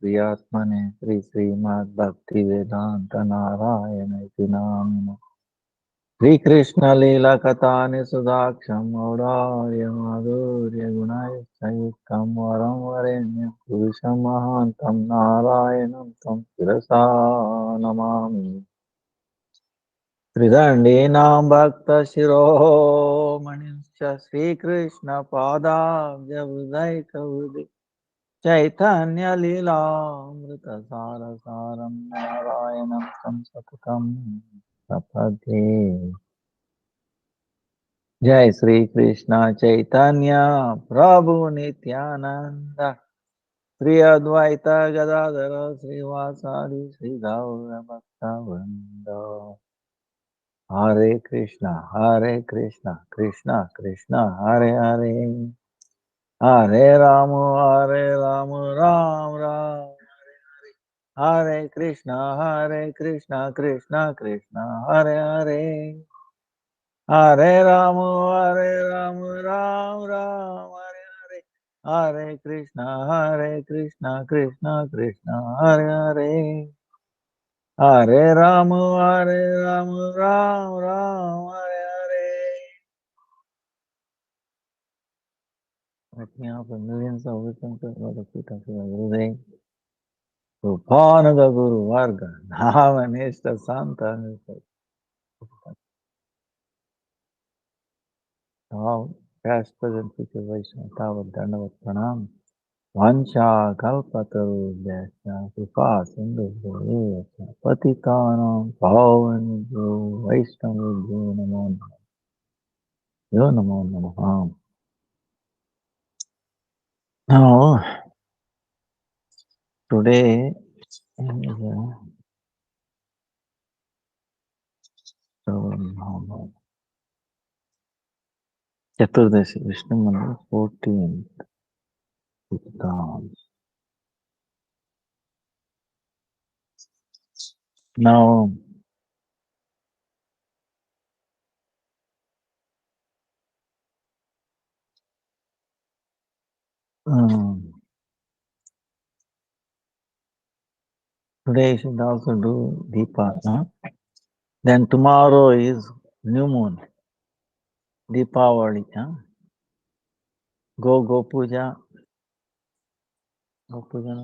प्रियात्मने श्रीमद्भक्तिवेदान्तनारायणेति नामिने श्रीकृष्णलीलाकथानि सुधाक्षं मौरार्यमाधुर्यगुणैश्चयुक्तं वरं वरेण्यं पुरुषं महान्तं नारायणं तं शिरसा नमामि। त्रिदण्डीनां भक्तशिरोमणिश्च श्रीकृष्णपादाब्जभुजैकहृदि चैतन्यलीलामृतसारसारं नारायणं तं सततं प्रपद्ये। जय श्री कृष्ण चैतन्य प्रभु नित्यानंद श्री अद्वैत गदाधर श्रीवासादि श्री गौर भक्तवृंद। हरे कृष्ण कृष्ण कृष्ण हरे हरे, हरे राम राम राम हरे कृष्ण कृष्ण कृष्ण हरे हरे, हरे राम राम राम हरे हरे, हरे कृष्ण कृष्ण कृष्ण हरे हरे, हरे Ram Ram Hare Hare. Let me offer millions of wisdom to the feet of your Gurudev. Rupanuga Guru Varga, Namanishta Santa. All past, present, future Vaishnava, Tavat, Dandavat, Pranam. Vancha kalpatarubhyasya kripa sindhubhyasya patitanam pavanebhyo vaishnavebhyo namo namaha. Now, today is Chaturdashi, Vishnu Mangal, 14th. Now, today you should also do Deepa. Huh? Then tomorrow is new moon, Deepavali. Huh? Go puja. Go puja.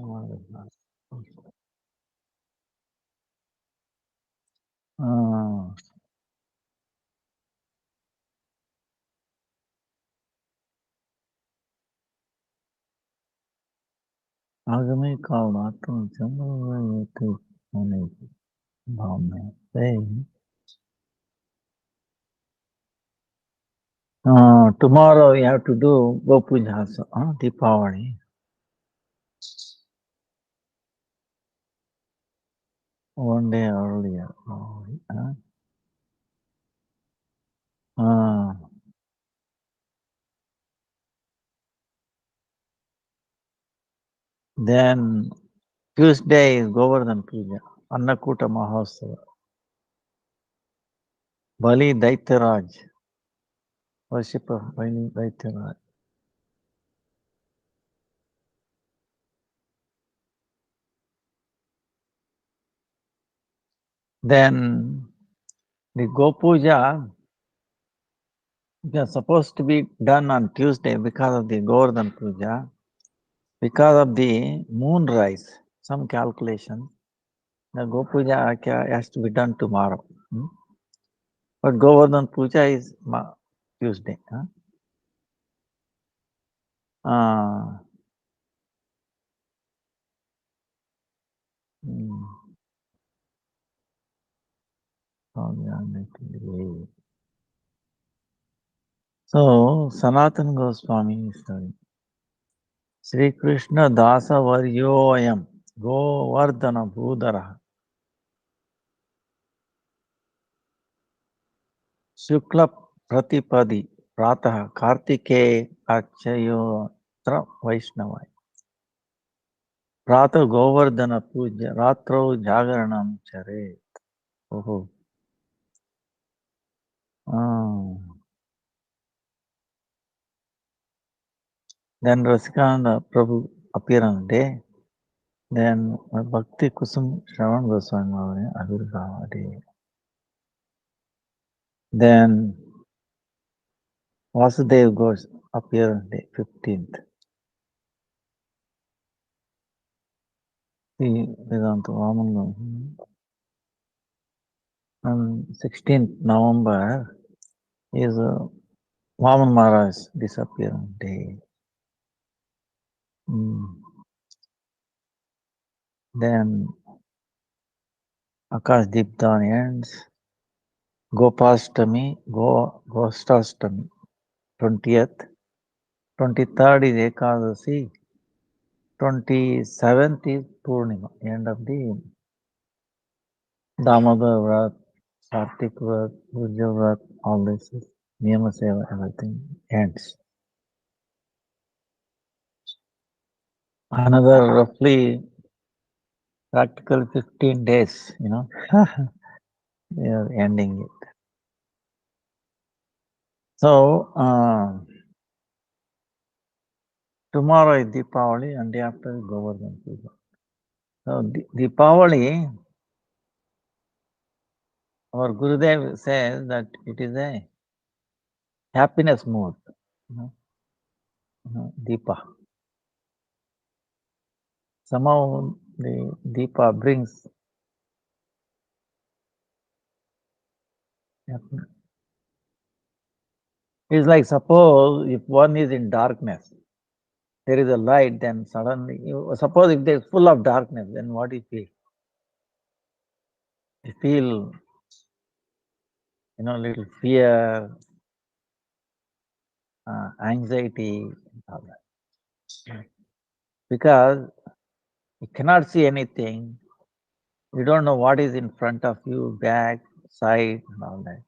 आगमे काल मात्र चंद्र भाव में say, tomorrow you have to do Go Puja also, Deepavali. One day earlier. Then Tuesday is Govardhan Puja, Annakuta Mahosava, Bali Daitaraj, worship of Bali Daitaraj. Then the Go Puja is supposed to be done on Tuesday because of the Govardhan Puja, because of the moon rise, some calculation. The Go Puja has to be done tomorrow. But Govardhan Puja is Tuesday. So, Sanatana Goswami is saying, Sri Krishna Dasa Varyoyam Govardhana Bhudara Shukla Pratipadi Pratah Kartike Achayotra Vaishnavai Prata Govardhana Puja Ratro Jagaranam Chare. Oh. Then Rasikananda Prabhu appear on the day. Then Bhakti Kusum Shravan Goswami Avirbhava Day. Then Vasudev goes appear on the 15th. See Vedanta Vaman. On 16th November is Vaman Maharaj disappearance day. Then Akash Deepdan ends. Gopastami, Gostashtami, 20th. 23rd is Ekadasi. 27th is Purnima, end of the Damodar Vrat, Kartik Vrat, Purja Vrat, all this is Niyama Seva, everything ends. Another roughly practical 15 days, we are ending it. So, tomorrow is Deepavali and day after is Govardhan Puja. So, Deepavali, our Gurudev says that it is a happiness mood, Deepa. Somehow the Deepa brings happiness. It's like suppose if one is in darkness, there is a light, then suddenly, suppose if there is full of darkness, then what do you feel? You feel, little fear, anxiety, all that. Because you cannot see anything, you don't know what is in front of you, back, side, and all that.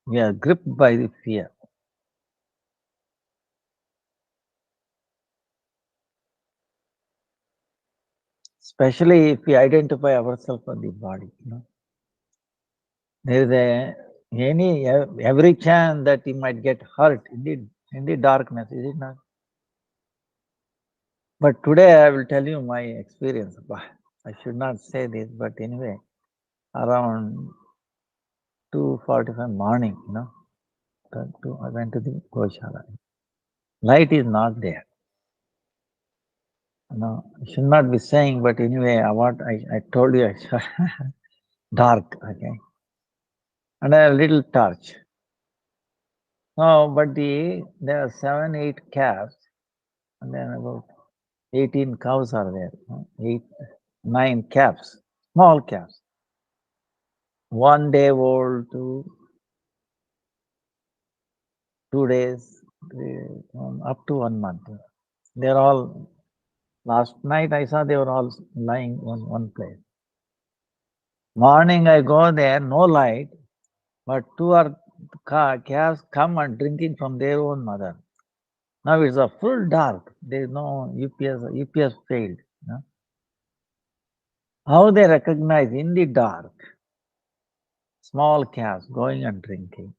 We are gripped by the fear. Especially if we identify ourselves on the body. There is every chance that he might get hurt in the darkness, is it not? But today I will tell you my experience. I should not say this, but anyway, around 2:45 morning, I went to the Goshala. Light is not there. I should not be saying, but anyway, what I told you, dark, okay, and a little torch. No, but there are 7, 8 calves, and then about 18 cows are there. 8, 9 calves, small calves. 1 day old to 2 days, up to 1 month. They're all, last night I saw they were all lying on one place. Morning I go there, no light, but 2 or calves come and drinking from their own mother. Now it's a full dark. There is no UPS failed. How they recognize in the dark, small calves going and drinking.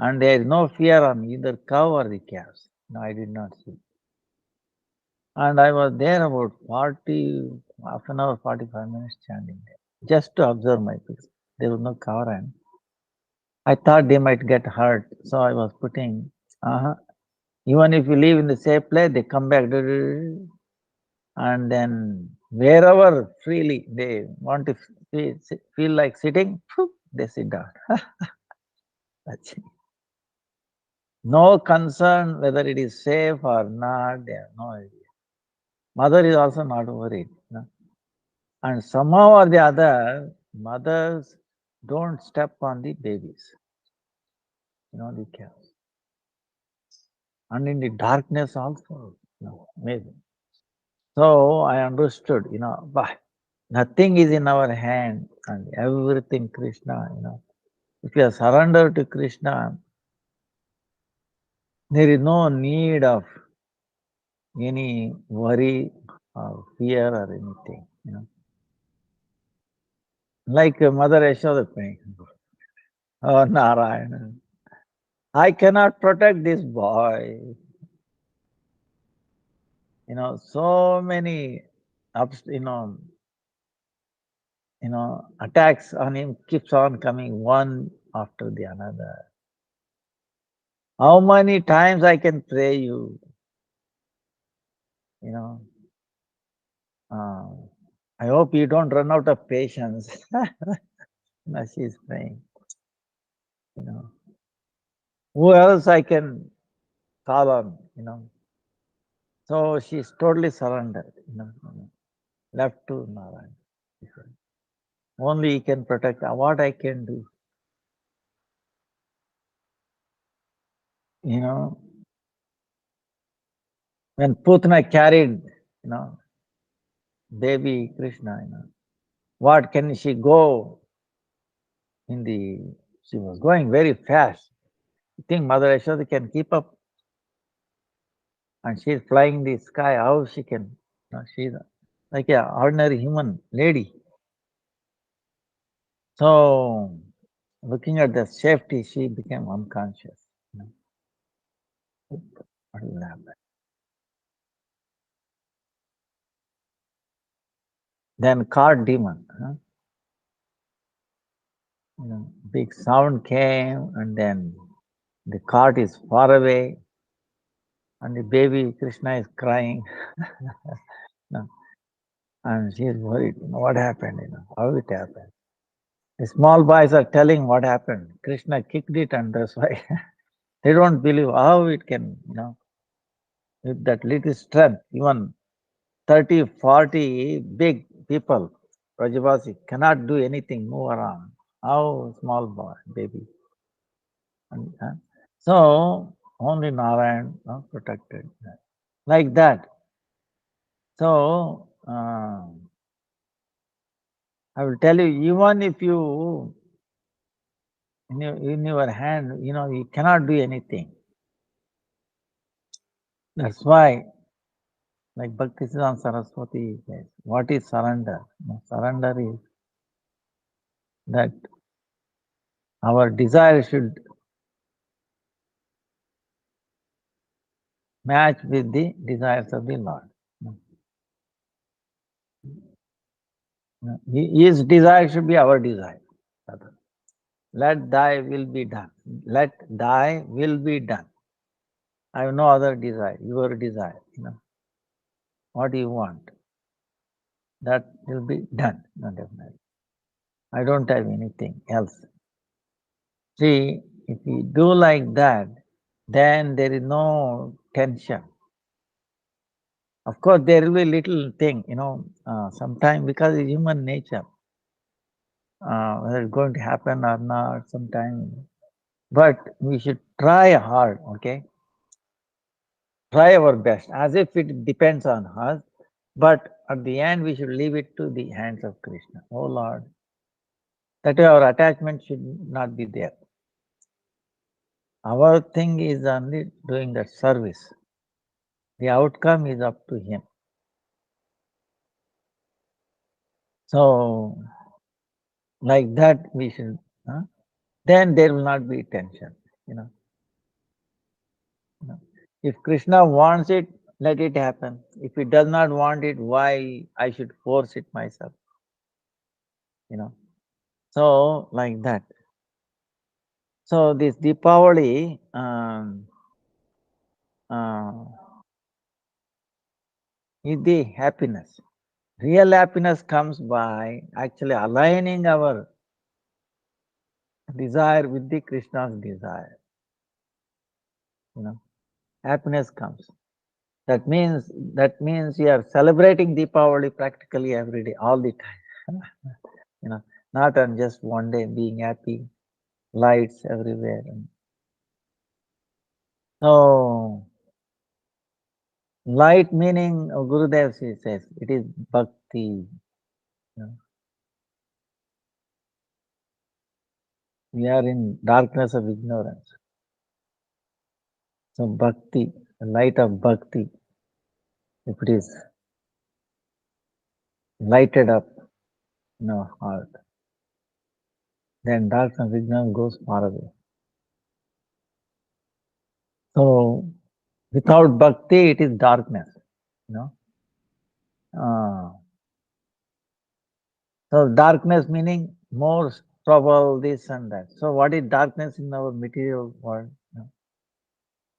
And there is no fear on either cow or the calves. No, I did not see. And I was there about half an hour, 45 minutes standing there, just to observe my pigs. There was no cover and I thought they might get hurt. So I was putting, even if you live in the same place, they come back. And then wherever freely they want to feel like sitting, they sit down. That's it. No concern whether it is safe or not, they have no idea. Mother is also not worried. And somehow or the other, mothers don't step on the babies, the calves. And in the darkness also, amazing. So I understood, nothing is in our hand and everything Krishna, If you are surrendered to Krishna, there is no need of any worry or fear or anything, Like Mother Yashoda praying, oh Narayana, I cannot protect this boy. So many ups, attacks on him keeps on coming one after the another. How many times I can pray you, you know? Uh, I hope you don't run out of patience. Now she's praying, you know. Who else I can call on, So she's totally surrendered, left to Narayan. Only he can protect. What I can do, you know. When Putna carried, baby Krishna, what can she go in the? She was going very fast. You think Mother Yashoda can keep up? And she's flying the sky. How she can? She's like an ordinary human lady. So, looking at the safety, she became unconscious. What will happen? Then cart demon. Big sound came, and then the cart is far away, and the baby Krishna is crying. And she is worried. What happened? How it happened? The small boys are telling what happened. Krishna kicked it, and that's why they don't believe how it can, with that little strength, even 30, 40 big people, Rajavasi, cannot do anything, move around. How small boy, baby. And, so only Narayan protected. Like that. So I will tell you, even if you in your hand, you cannot do anything. That's why, like Bhaktisiddhanta Saraswati says, what is surrender? Surrender is that our desire should match with the desires of the Lord. His desire should be our desire. Let thy will be done. Let thy will be done. I have no other desire, your desire. What you want, that will be done. No, definitely. I don't have anything else. See, if we do like that, then there is no tension. Of course, there will be little thing, sometime because it's human nature, whether it's going to happen or not, sometime. But we should try hard, okay? Try our best, as if it depends on us. But at the end, we should leave it to the hands of Krishna. Oh Lord, that way our attachment should not be there. Our thing is only doing that service. The outcome is up to him. So, like that we should, then there will not be tension, If Krishna wants it, let it happen. If he does not want it, why I should force it myself? So like that. So this Deepavali is the happiness. Real happiness comes by actually aligning our desire with the Krishna's desire. Happiness comes. That means you are celebrating Deepavali practically every day, all the time. Not on just one day being happy, lights everywhere. So light meaning Gurudev says it is bhakti. We are in darkness of ignorance. So bhakti, the light of bhakti, if it is lighted up in our heart, then darkness of ignorance goes far away. So without bhakti, it is darkness. you know. Uh, so darkness meaning more trouble, this and that. So what is darkness in our material world?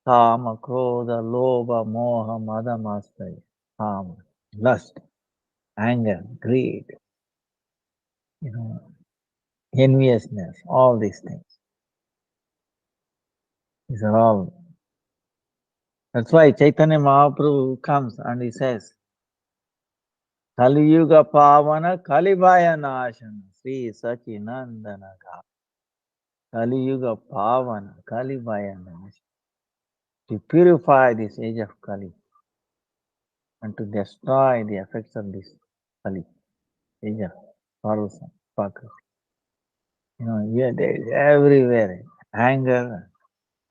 Kama, Krodha, Lobha, Moha, Mada, Master, Kama, lust, anger, greed, you know, enviousness, all these things. These are all. That's why Chaitanya Mahaprabhu comes and he says, Kali Yuga Pavana Kalibhaya Nashana Sri Sachinandana Ka. Kali Yuga Pavana Kalibhaya Nashana. To purify this age of Kali and to destroy the effects of this Kali, age of sorrows and Pakra. Yeah, there is everywhere anger,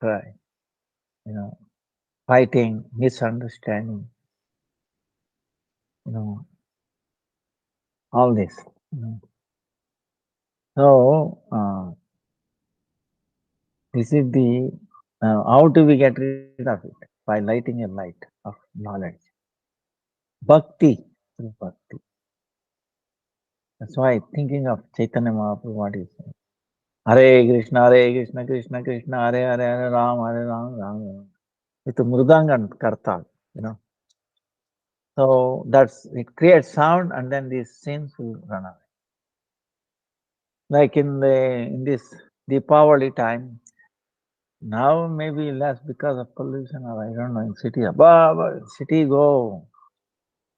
cry, you know, fighting, misunderstanding, you know, all this. You know. So, this is the how do we get rid of it? By lighting a light of knowledge. Bhakti, through bhakti. That's why thinking of Chaitanya Mahaprabhu, what is saying? Hare Krishna, Krishna Krishna, Hare Ram, Ram. With Mridanga and Kartal, you know. So that's it creates sound and then these sins will run away. Like in this Deepavali time, now maybe less because of pollution or I don't know in city. But city go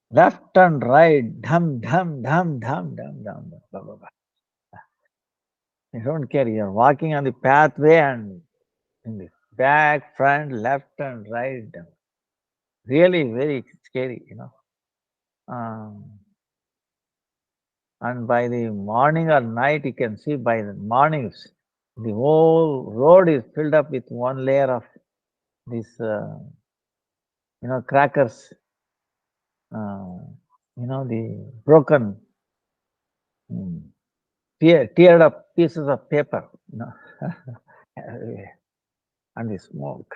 left and right, dham, dham, dham, dham, dham, dham, blah, blah, blah. You don't care. You're walking on the pathway and in the back, front, left and right. Really very scary, you know. And by the morning or night, you can see by the mornings, the whole road is filled up with one layer of these, crackers, the broken, teared up pieces of paper, and the smoke.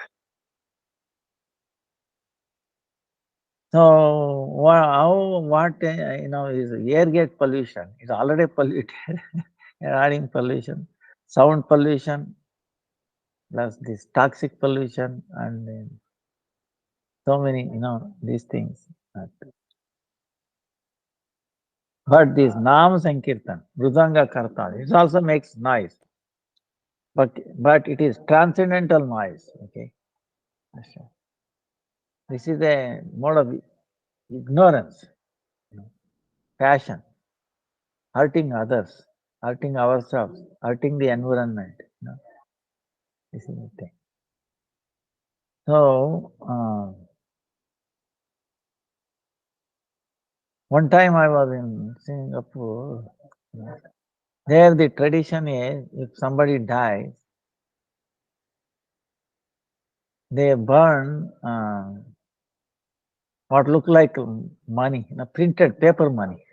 So, what is air gate pollution? It's already polluted. You're adding pollution, sound pollution, plus this toxic pollution, and so many, these things. But this Nam Sankirtan, Mridanga Kartal, it also makes noise. But it is transcendental noise. Okay. This is a mode of ignorance, passion, hurting others, hurting ourselves, hurting the environment. This is the thing. So, one time I was in Singapore. There the tradition is if somebody dies, they burn what look like money, printed paper money.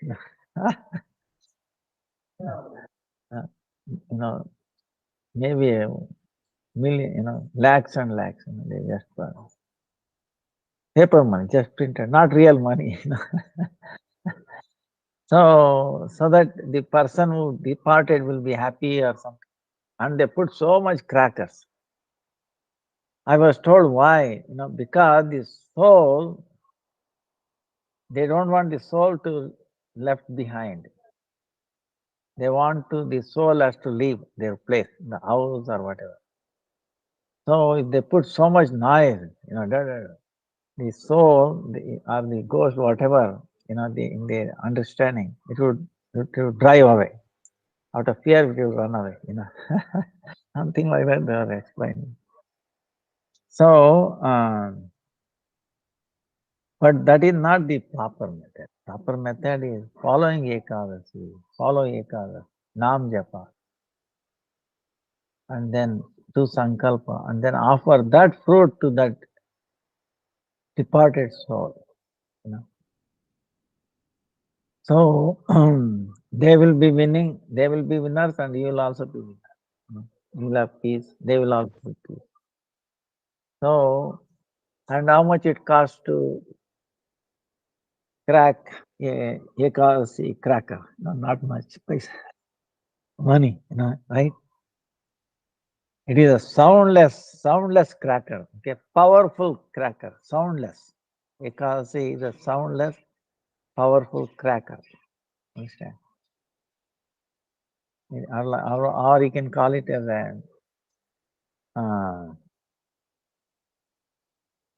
Uh, maybe a million, lakhs and lakhs. They just burn paper money, just printed, not real money. So that the person who departed will be happy or something. And they put so much crackers. I was told why, because the soul, they don't want the soul to left behind. They want the soul has to leave their place, the house or whatever. So if they put so much noise, the soul or the ghost, whatever, in their understanding, it would drive away. Out of fear, it will run away, Something like that they are explaining. So, but that is not the proper method. Proper method is following Ekadasi, follow Ekadasi, Nam Japa, and then do Sankalpa, and then offer that fruit to that departed soul. So they will be winning, they will be winners, and you will also be winners. You will have peace, they will also have peace. So, and how much it costs to crack a Ekadasi cracker. No, not much money, right? It is a soundless cracker. Okay, powerful cracker, soundless. Ekadasi is a soundless, powerful cracker. Understand? Or you can call it as a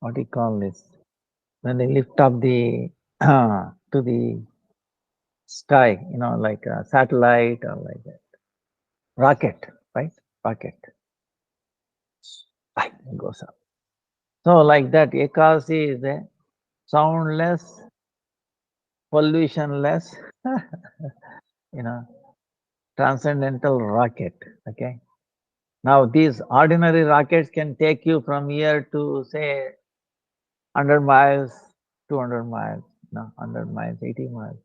what do you call this? When they lift up the to the sky, like a satellite or like a rocket, right? Rocket. It goes up. So like that, Ekasi is a soundless, pollutionless, transcendental rocket. Okay. Now these ordinary rockets can take you from here to say 100 miles, 200 miles, 100 miles, 80 miles,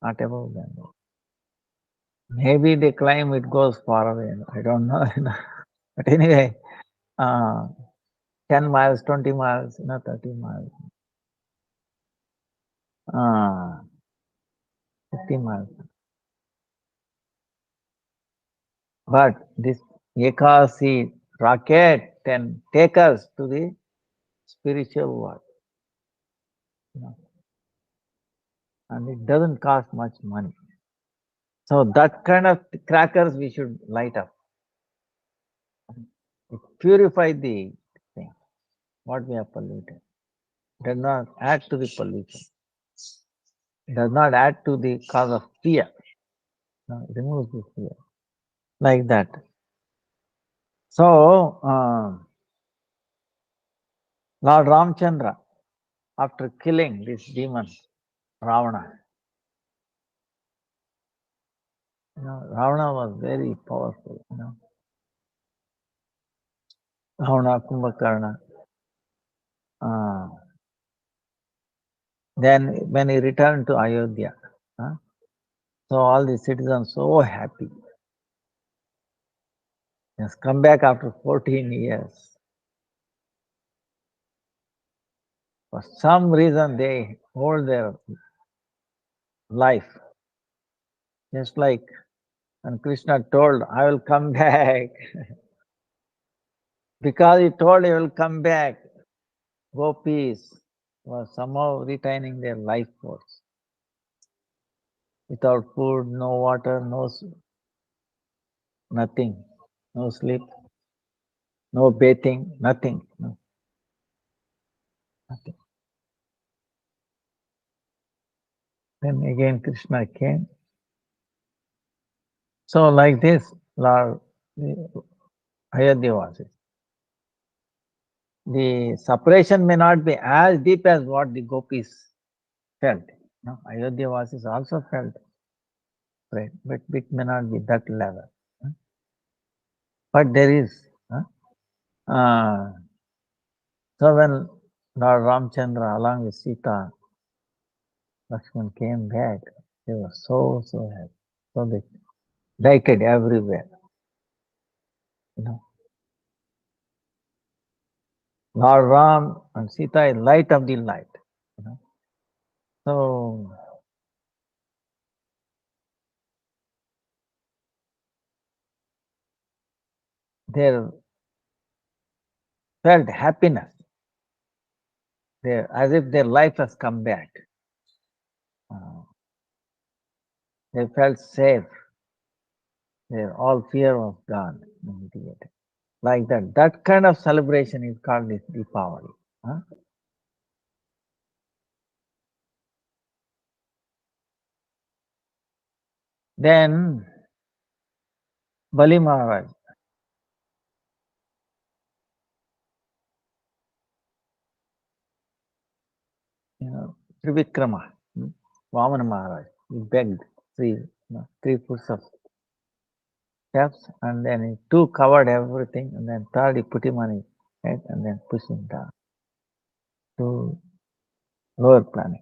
not above them. Maybe they claim it goes far away. I don't know. But anyway, 10 miles, 20 miles, 30 miles, 50 miles. But this Ekasi rocket can take us to the spiritual world. And it doesn't cost much money. So that kind of crackers we should light up. It purifies the thing, what we have polluted. It does not add to the pollution. It does not add to the cause of fear. No, it removes the fear. Like that. So, Lord Ramchandra, after killing this demon, Ravana, Ravana was very powerful, Ravana, Kumbhakarna. Then when he returned to Ayodhya, so all the citizens so happy. He has come back after 14 years. For some reason, they hold their life. Just like when Krishna told, I will come back. Because he told he will come back, gopis were somehow retaining their life force. Without food, no water, nothing, no sleep, no bathing, nothing. Nothing. Then again Krishna came. So like this, Lord Ayodhya the separation may not be as deep as what the gopis felt. Ayodhya also felt afraid, but it may not be that level. But there is. So when Lord Ramchandra along with Sita, Lakshman came back, they were so happy. So they lighted everywhere. Lord Ram and Sita is light of the light. So they felt happiness. As if their life has come back. They felt safe. All fear was gone. Like that. That kind of celebration is called Deepavali. Then Bali Maharaj. Trivikrama, Vamana Maharaj. He begged three foots of steps, and then he two covered everything, and then third he put him on his head and then pushed him down to lower planet,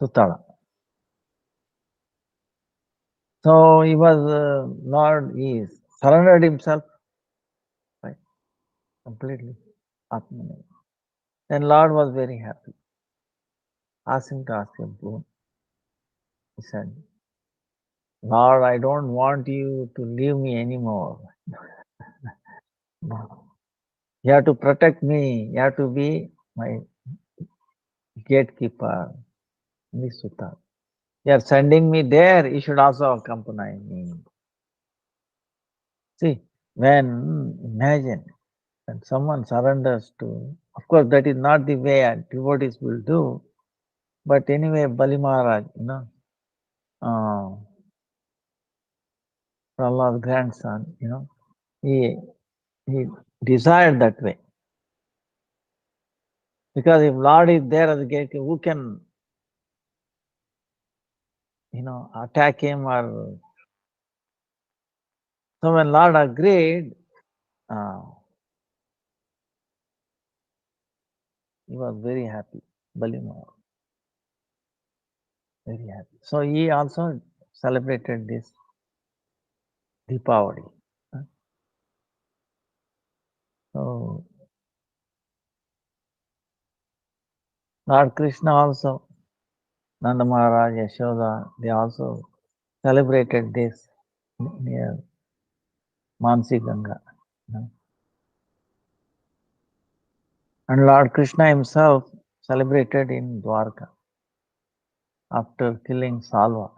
Sutala. So he was Lord, he surrendered himself, right, completely. Then Lord was very happy. asked him to ask a boon. He said, Lord, I don't want you to leave me anymore. You have to protect me. You have to be my gatekeeper. Nisutta. You are sending me there, you should also accompany me. See, imagine, when someone surrenders to, of course, that is not the way devotees will do, but anyway, Bali Maharaj, uh, Prahlad's grandson, he desired that way. Because if Lord is there as a gatekeeper, who can, attack him or. So when Lord agreed, uh, he was very happy, Bali Maharaj, very happy. So he also celebrated this Deepavali. So Lord Krishna also, Nanda Maharaj, Yashoda, they also celebrated this near Mansi Ganga. And Lord Krishna himself celebrated in Dwarka after killing Salva.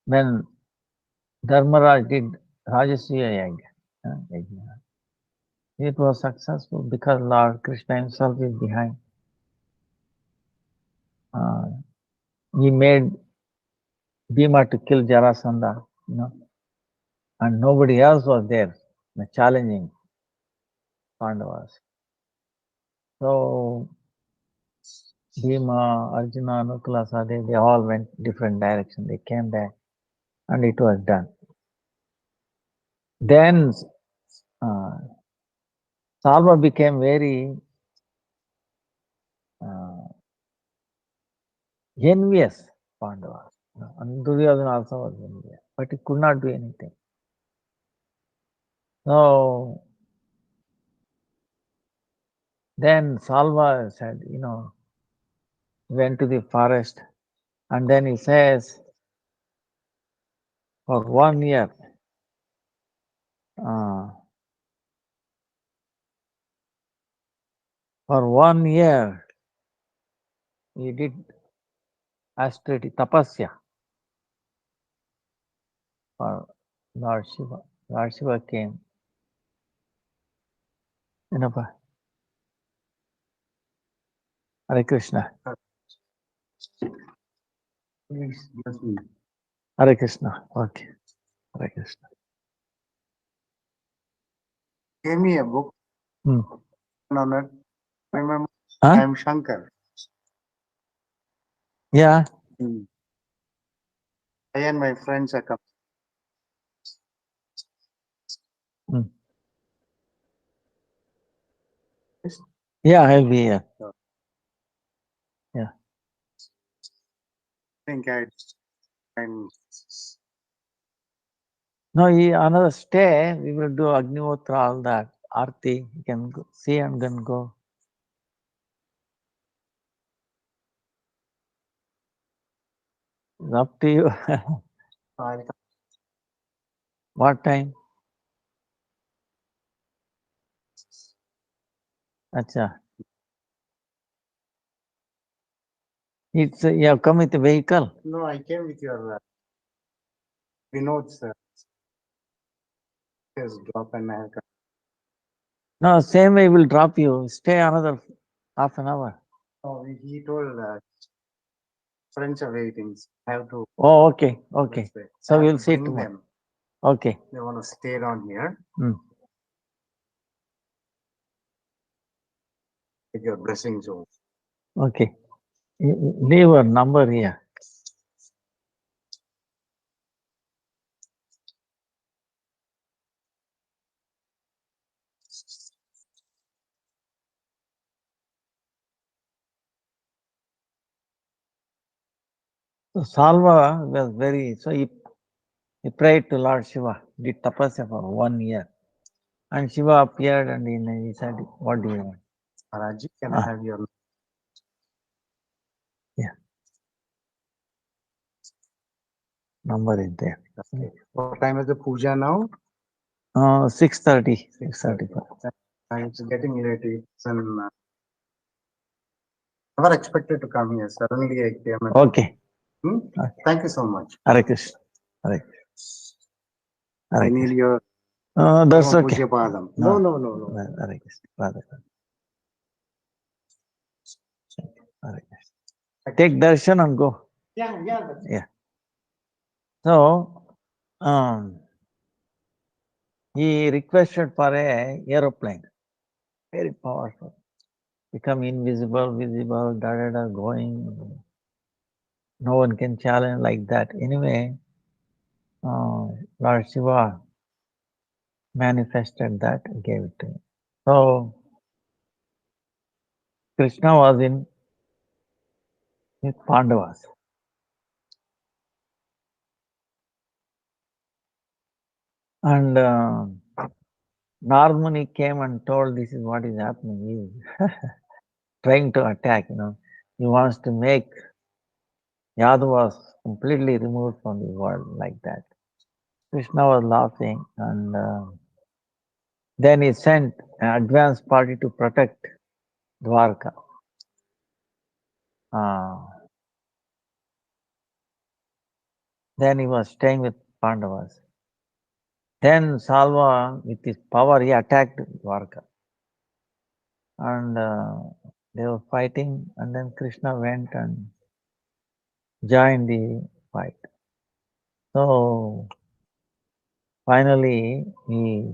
When Dharmaraj did Rajasuya Yajna, it was successful because Lord Krishna himself is behind. He made Bhima to kill Jarasandha, and nobody else was there challenging Pandavas. So Bhima, Arjuna, Nukula, Sahdev, they all went different direction. They came back and it was done. Then Salva became very envious Pandavas. And Duryodhana also was envious, but he could not do anything. So then Salva said, went to the forest, and then he says, for 1 year, he did austerity, tapasya for Lord Shiva. Lord Shiva came. Hare Krishna. Please bless me. Hare Krishna. Okay. Hare Krishna. Gave me a book Hmm. on it. Remember, Huh? I'm Shankar. Yeah. I and my friends are coming. Hmm. Yeah, I'll be here. Yeah. I think I'm No, another stay, we will do Agnihotra, all that. Arti, you can see and then go. It's up to you. What time? Acha. It's you have come with a vehicle. No, I came with your Vinod sir. His drop and I have come. No, same way will drop you. Stay another half an hour. Oh, he told friends are waiting. I have to. Oh, okay, okay. So we'll see bring tomorrow. them. Okay. They want to stay down here. Take your blessings over. Okay. Leave a number here. So Salva was very, so he prayed to Lord Shiva, did tapasya for 1 year. And Shiva appeared and he said, "What do you want?" Maharaj, can I have your Number is there. okay. What time is the puja now? 6:30. 6:30. 6:35. It's getting late. It's never expected to come here. Suddenly I came. Okay. Okay. Thank you so much. Hare Krishna. Hare I Hare need Krishna. your That's Parama okay. Pujya Padam. No. No. Hare Krishna. Radha Krishna. Hare Krishna. Take darshan and go. Yeah. Yeah. So, he requested for a aeroplane, very powerful, become invisible, visible, going. No one can challenge like that. Anyway, Lord Shiva manifested that, gave it to him. So, Krishna was in with Pandavas. And Narmuni came and told, this is what is happening. He is trying to attack, He wants to make Yadavas completely removed from the world like that. Krishna was laughing, and then he sent an advance party to protect Dwarka. Then he was staying with Pandavas. Then Salva, with his power, he attacked Dwarka. And they were fighting, and then Krishna went and joined the fight. So finally, he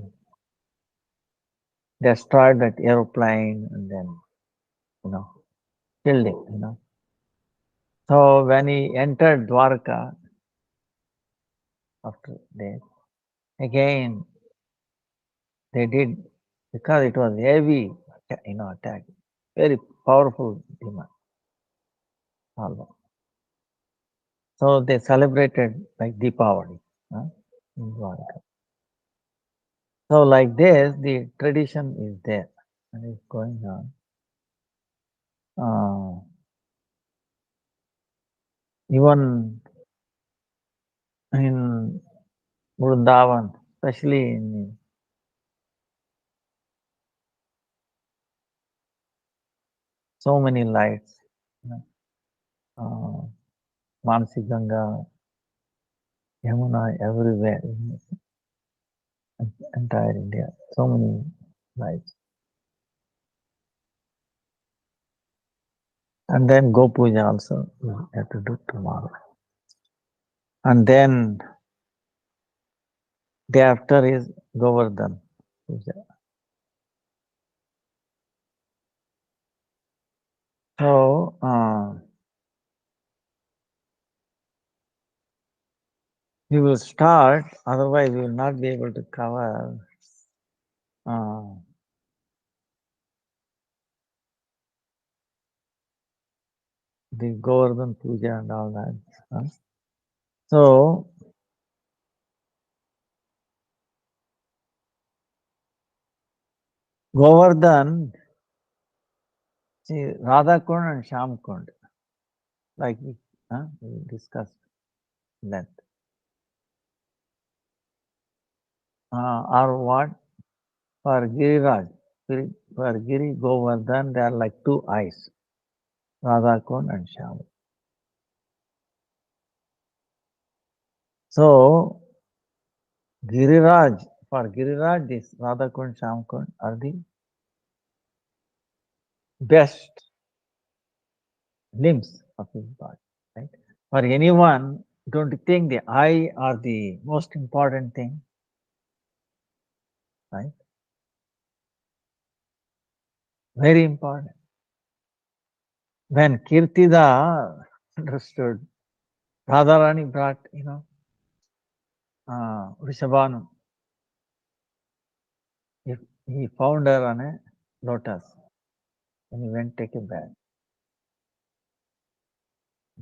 destroyed that aeroplane and then, killed it, So when he entered Dwarka after that, again they did, because it was heavy, attack, very powerful demon. So they celebrated like Deepavali in Dwarka. So like this, the tradition is there and it's going on. Even in Vrindavan, especially in so many lights, Mansi Ganga, Yamuna, everywhere in entire India, so many lights. And then Go Puja also we have to do tomorrow. And then day after is Govardhan Puja. So we will start, otherwise we will not be able to cover the Govardhan Puja and all that. So Govardhan, see, Radha Kund and Sham Kund, like we discussed that. Or what? For Giriraj, for Giri Govardhan, they are like two eyes, Radha Kund and Sham. So, Giriraj, for Giriraj, this Radha Kund, Sham Kund are the best limbs of his body, right? For anyone, don't you think the eye are the most important thing, right? Very important. When Kirtida understood, Radharani brought, Rishabhanu. He found her on a lotus and he went take a bath.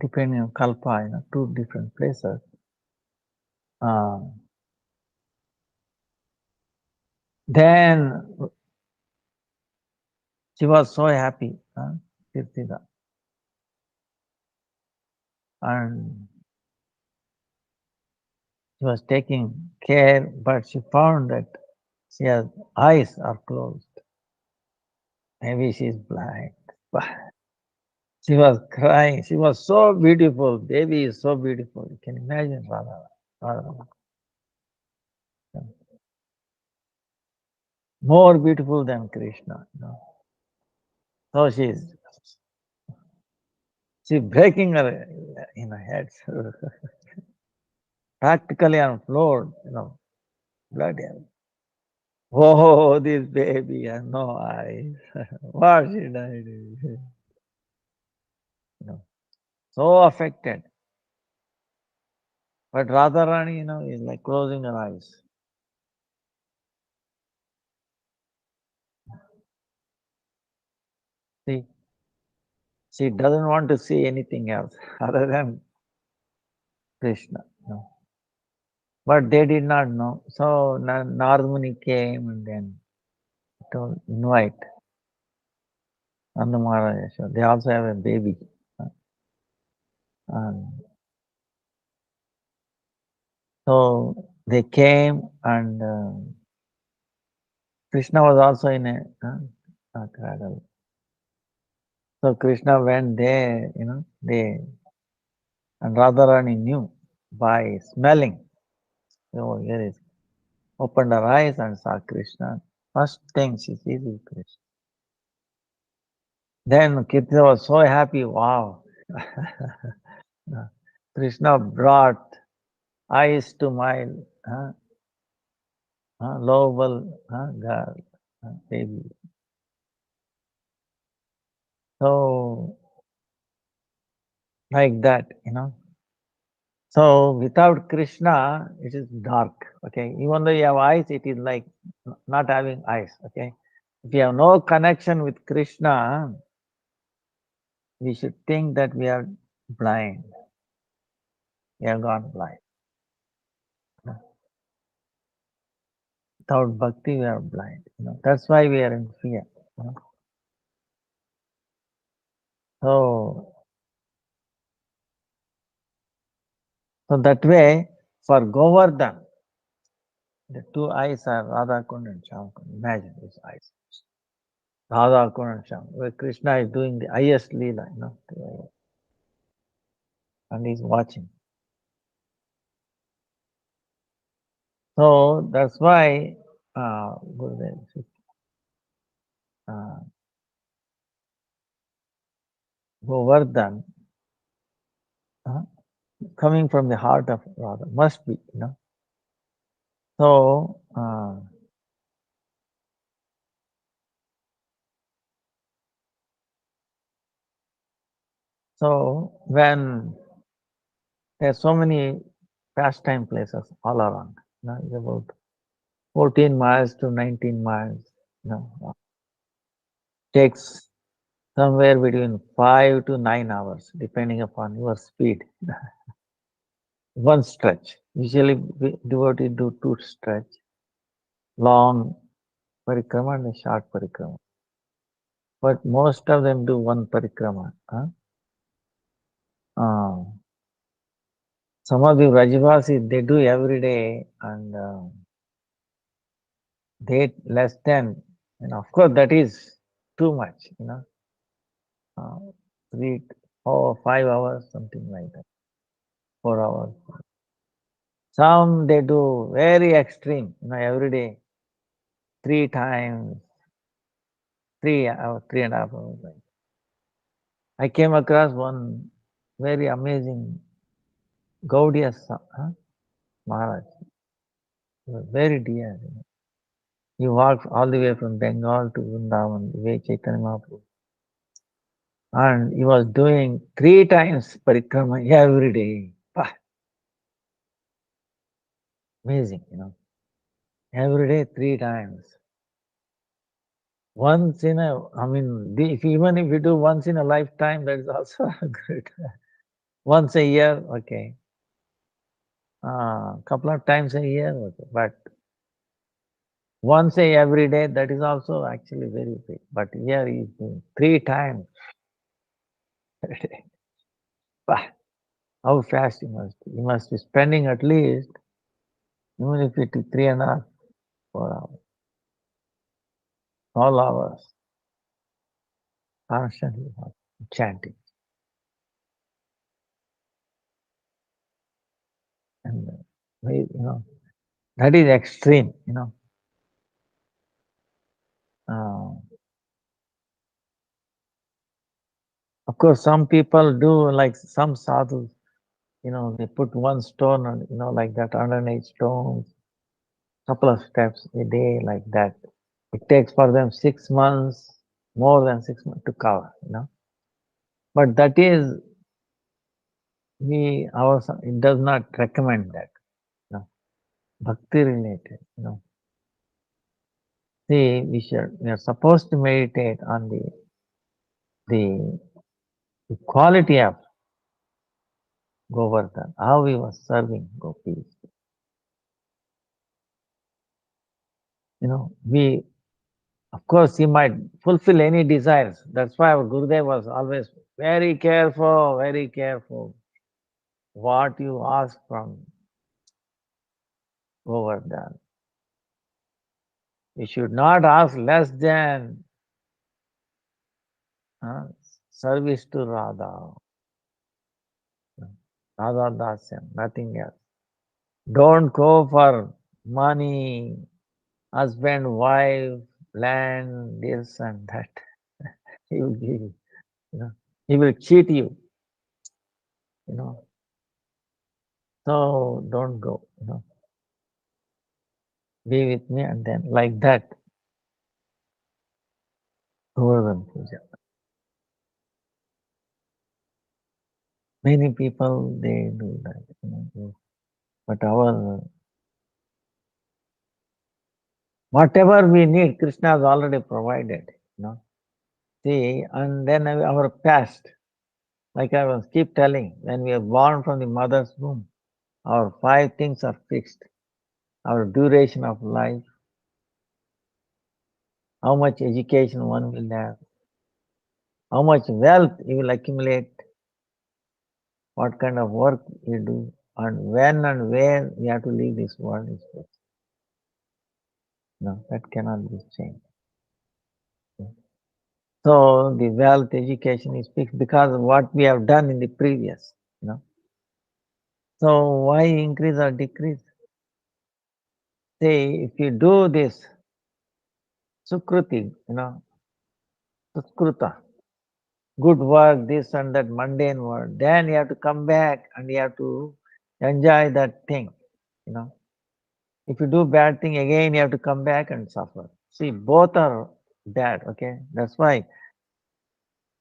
Depending on Kalpa, two different places. Then she was so happy, Kirtida. And she was taking care, but she found that she has eyes are closed. Maybe she's blind. She was crying. She was so beautiful. Baby is so beautiful. You can imagine Radha. Radha. More beautiful than Krishna. So she's breaking her head. Practically on floor, blood. Oh, this baby has no eyes. What should I do? So affected. But Radharani, is like closing her eyes. See, she doesn't want to see anything else other than Krishna. But they did not know. So Narmuni came and then told, invite Nanda Maharaj. They also have a baby. And so they came and Krishna was also in a cradle. So Krishna went there, and Radharani knew by smelling. Oh, here is opened her eyes and saw Krishna. First thing she sees is Krishna. Then Kirti was so happy, wow. Krishna brought eyes to my lovable girl, baby. So, like that, So, without Krishna, it is dark, okay? Even though you have eyes, it is like not having eyes, okay? If you have no connection with Krishna, we should think that we are blind. We have gone blind. Without bhakti, we are blind. That's why we are in fear. So, that way, for Govardhan, the two eyes are Radha Kund and Shyam Kund. Imagine these eyes. Radha Kund and Shyam, where Krishna is doing the highest leela, and he's watching. So that's why Govardhan, coming from the heart of Radha, must be, So, when there's so many pastime places all around, it's about 14 miles to 19 miles, takes somewhere between 5 to 9 hours, depending upon your speed. One stretch. Usually, devotees do two stretch, long parikrama and a short parikrama. But most of them do one parikrama. Some of the Rajavasis, they do every day and they less than, of course, that is too much, 3 or 5 hours, something like that, 4 hours. Some they do very extreme, every day, 3 times, 3 hours, 3.5 hours. I came across one very amazing Gaudiya Maharaj. He was very dear. He walked all the way from Bengal to Vrindavan, the way Chaitanya Mahaprabhu. And he was doing 3 times parikrama every day. Amazing, Every day, 3 times. Once in even if you do once in a lifetime, that is also good. Once a year, okay. Couple of times a year, okay. But One say every day, that is also actually very big. But here he is doing 3 times a day. Bah, how fast he must be. He must be spending at least, even if it is 3.5, 4 hours, all hours, constantly chanting. And that is extreme, Uh, of course, some people do, like some sadhus, they put one stone on, like that, 108 stones, couple of steps a day, like that. It takes for them 6 months, more than 6 months to cover, But that is, it does not recommend that, bhakti related, See, we are supposed to meditate on the quality of Govardhan, how he was serving gopis. We, of course, he might fulfill any desires. That's why our Gurudev was always very careful what you ask from Govardhan. You should not ask less than service to Radha, Radha Dasyam, nothing else. Don't go for money, husband, wife, land, this and that. He will give you, he will cheat you, So don't go, Be with me, and then like that, Govardhan Puja. Many people they do that, but whatever we need, Krishna has already provided, See, and then our past, like I was keep telling, when we are born from the mother's womb, our 5 things are fixed. Our duration of life, how much education one will have, how much wealth you will accumulate, what kind of work you do, and when and where we have to leave this world is fixed. No, that cannot be changed. So the wealth, education is fixed because of what we have done in the previous, So why increase or decrease? See, if you do this sukruti, suskruta, good work, this and that mundane work, then you have to come back and you have to enjoy that thing, If you do bad thing again, you have to come back and suffer. See, both are bad, okay? That's why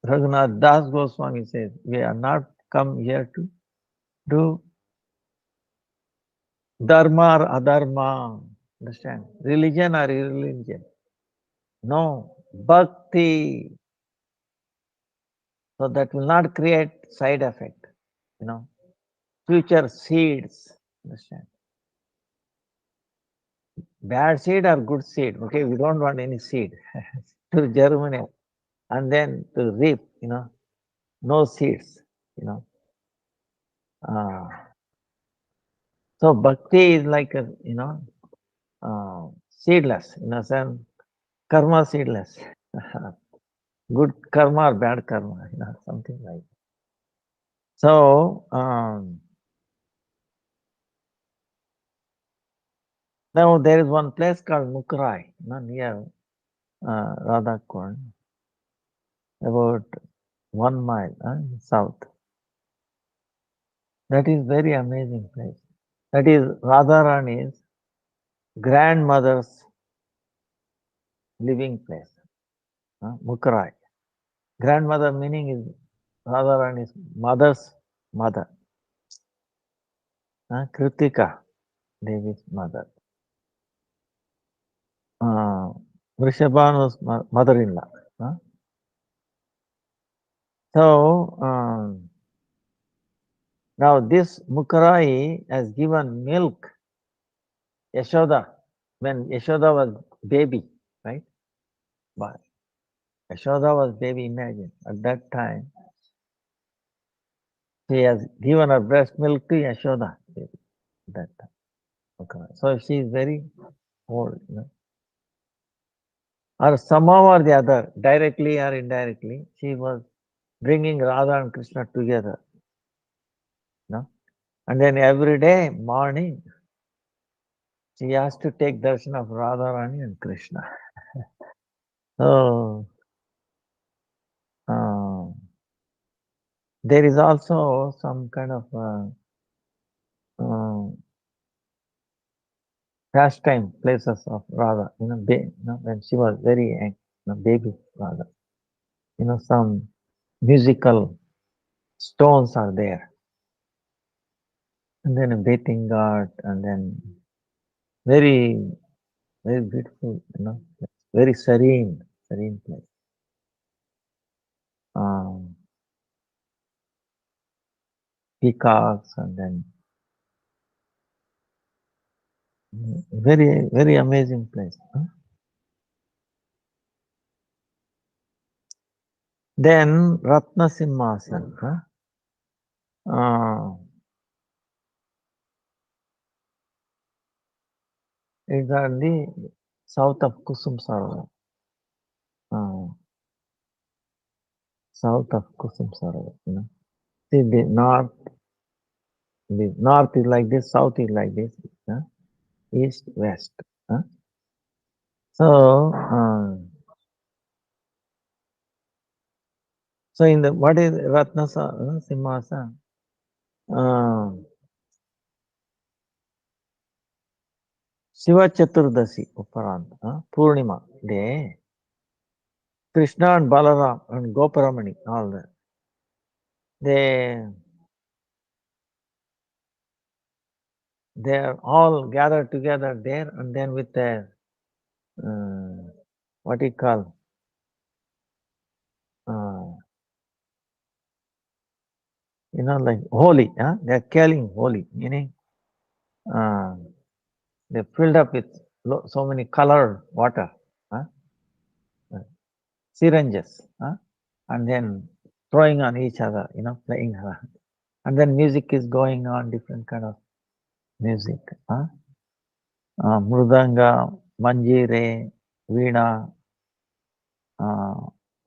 Raghunath Das Goswami says, we are not come here to do dharma or adharma, understand? Religion or irreligion. No, bhakti. So that will not create side effect, future seeds, understand? Bad seed or good seed, okay? We don't want any seed to germinate and then to reap, no seeds, Uh, so bhakti is like a, seedless, in a sense, karma seedless. Good karma or bad karma, something like that. So, now there is one place called Mukrai, near Radhakund, about 1 mile south. That is very amazing place. That is Radharani's grandmother's living place, Mukrai. Grandmother meaning is Radharani's mother's mother, Kritika, Devi's mother. Vrishabhanu's mother-in-law. So, now this Mukrai has given milk, Yashoda, when Yashoda was baby, right? But Yashoda was baby, imagine. At that time, she has given her breast milk to Yashoda baby at that time. Okay. So she is very old, you know. Or somehow or the other, directly or indirectly, she was bringing Radha and Krishna together. You know? And then every day, morning, she has to take darshan of Radharani and Krishna. So, there is also some kind of pastime places of Radha, when she was very young, baby Radha. Some musical stones are there. And then a bathing ghat, and then very, very beautiful, very serene place. Peacocks, and then very, very amazing place. Then Ratna Simhasan. Is on the south of Kusum Sarovar. South of Kusum Sarovar. See, the north is like this, south is like this, east, west. So, in the what is Ratna Simhasa? Shiva Chaturdasi Uparant, Purnima day, Krishna and Balaram and Goparamani, all that. They are all gathered together there, and then with the what do you call like holy, they're killing holy, meaning they filled up with so many colored water, syringes, and then throwing on each other, playing around. And then music is going on, different kind of music. Mridanga, Manjire, Veena,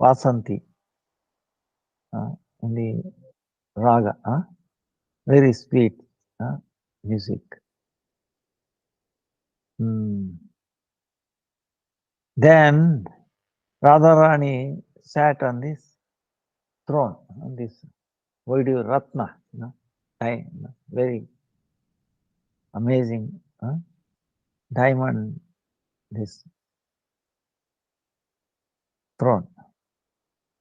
Vasanti, in the raga, very sweet music. Then Radharani sat on this throne, on this Vaidu Ratna, very amazing diamond, this throne.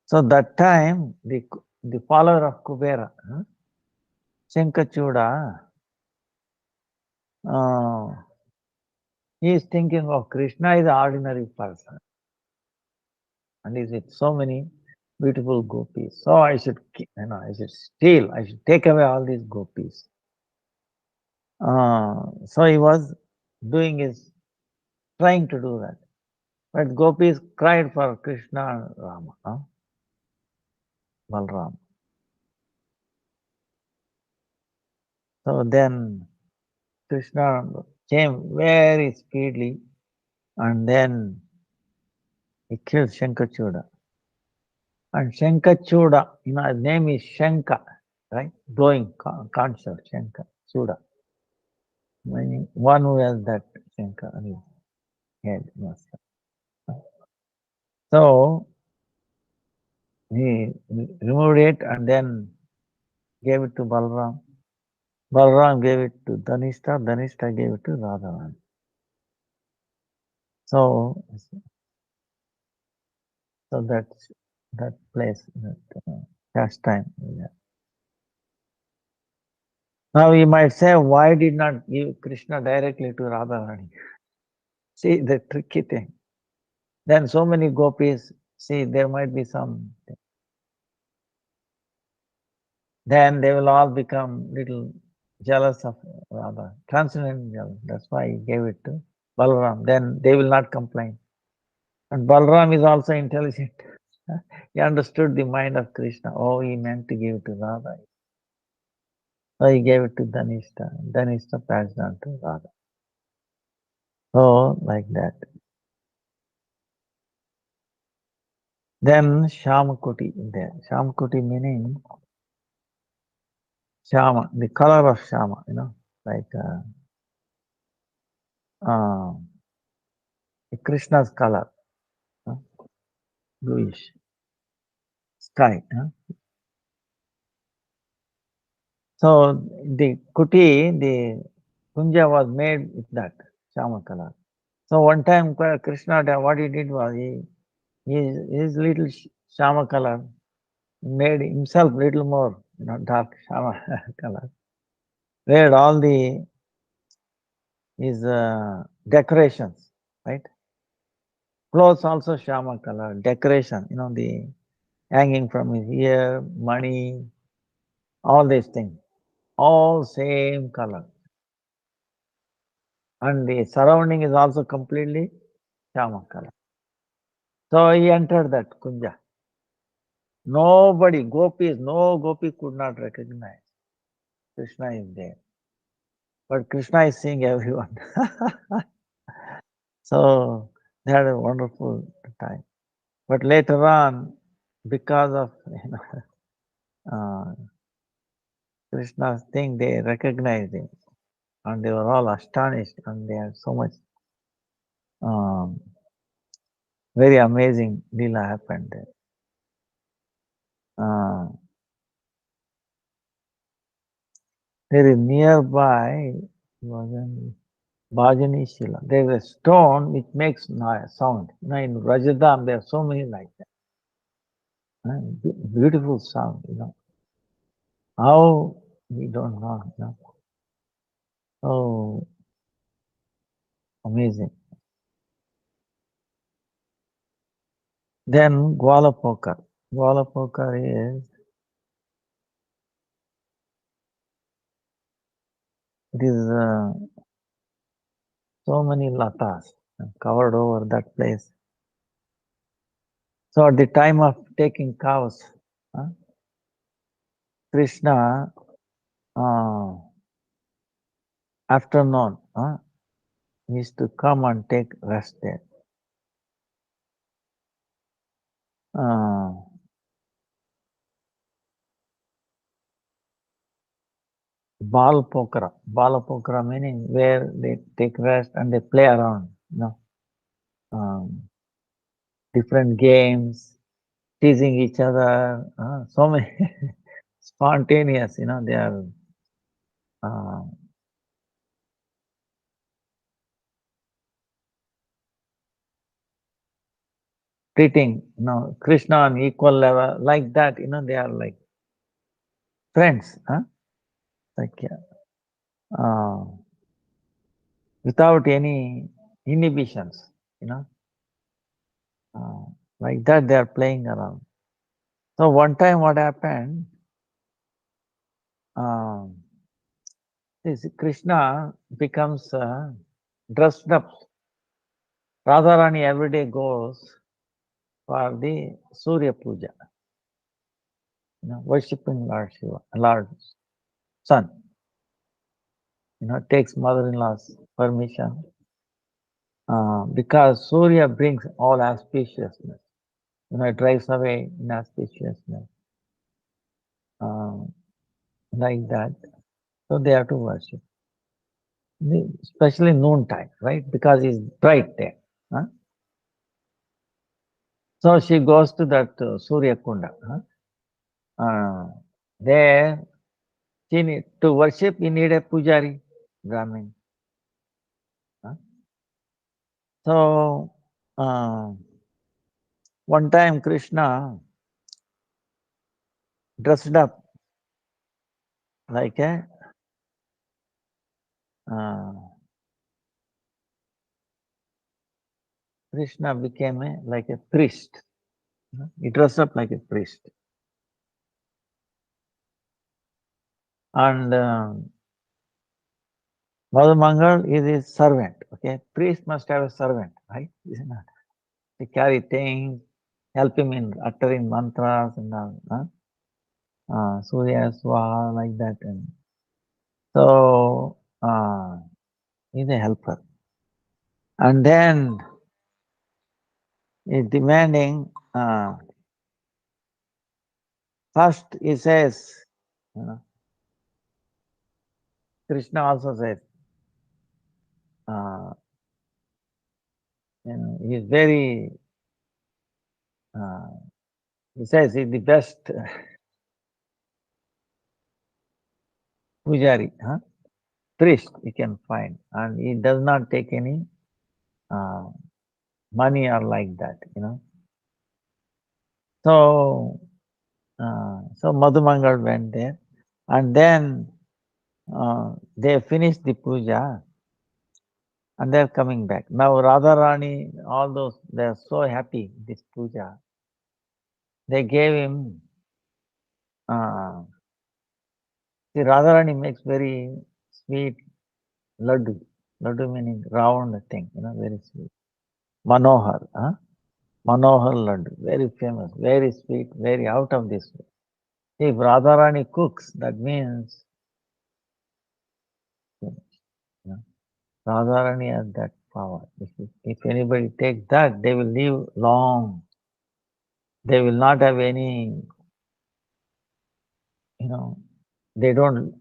So that time, the follower of Kubera, Shankachuda, he is thinking of Krishna is an ordinary person, and is with so many beautiful gopis. So I should, I should steal, I should take away all these gopis. So he was trying to do that. But gopis cried for Krishna and Rama, Balram. So then Krishna came very speedily, and then he killed Shankachuda. And Shankachuda, his name is Shanka, right? Glowing conch shell, Shankachuda. Meaning one who has that Shanka on his head. So he removed it and then gave it to Balram. Balram gave it to Dhanishta. Dhanishta gave it to Radharani. So that place, that pastime. Now you might say, why did not give Krishna directly to Radharani? See the tricky thing. Then so many gopis, see there might be some. Then they will all become little jealous of Radha, transcendental jealous. That's why he gave it to Balaram, then they will not complain. And Balaram is also intelligent. He understood the mind of Krishna. Oh, he meant to give it to Radha. So he gave it to Dhanishta. Dhanishta passed on to Radha. So, like that. Then Shamakuti is there. Shamakuti meaning Shama, the color of Shama, like Krishna's color, bluish sky. So the kuti, the kunja was made with that Shama color. So one time Krishna, what he did was his little Shama color made himself little more, dark Shama color. Made all his decorations, right? Clothes also Shama color, decoration, the hanging from his ear, money, all these things, all same color. And the surrounding is also completely Shama color. So he entered that Kunja. Nobody, no gopi could not recognize Krishna is there. But Krishna is seeing everyone. So they had a wonderful time. But later on, because of Krishna's thing, they recognized him. And they were all astonished, and they had so much very amazing Leela happened there. There is nearby Bhajani Shila. There is a stone which makes sound. In Rajadam, there are so many like that. Beautiful sound, How we don't know, Oh, amazing. Then Gwalapokar. Gwalapokar is, it is so many latas covered over that place. So at the time of taking cows, Krishna, afternoon, used to come and take rest there. Balapokra meaning where they take rest and they play around, different games, teasing each other, so many spontaneous, they are treating, Krishna on equal level, like that, they are like friends, like without any inhibitions, like that they are playing around. So one time what happened, this Krishna becomes dressed up. Radharani every day goes for the Surya Puja, worshipping Lord Shiva, Lord Sun. Takes mother-in-law's permission because Surya brings all auspiciousness. It drives away inauspiciousness. Like that. So they have to worship. Especially noon time, right? Because it's bright there. So she goes to that Surya Kunda. There, to worship, you need a pujari, Brahmin. So, one time Krishna dressed up like a Krishna became like a priest. He dressed up like a priest. And Madhumangal is his servant. Okay, priest must have a servant, right? Isn't it? To carry things, help him in uttering mantras and all. Surya Swaha, like that. And so he's a helper. And then he's demanding, first he says, you know, Krishna also says, he's very, he says he's the best pujari, priest you can find. And he does not take any money or like that, So, so Madhumangal went there, and then they finished the puja, and they're coming back. Now Radharani, all those, they're so happy this puja. They gave him. See, Radharani makes very sweet laddu. Laddu meaning round thing, very sweet. Manohar, Manohar laddu, very famous, very sweet, very out of this world. If Radharani cooks, that means Radharani has that power. If anybody takes that, they will live long. They will not have any, they don't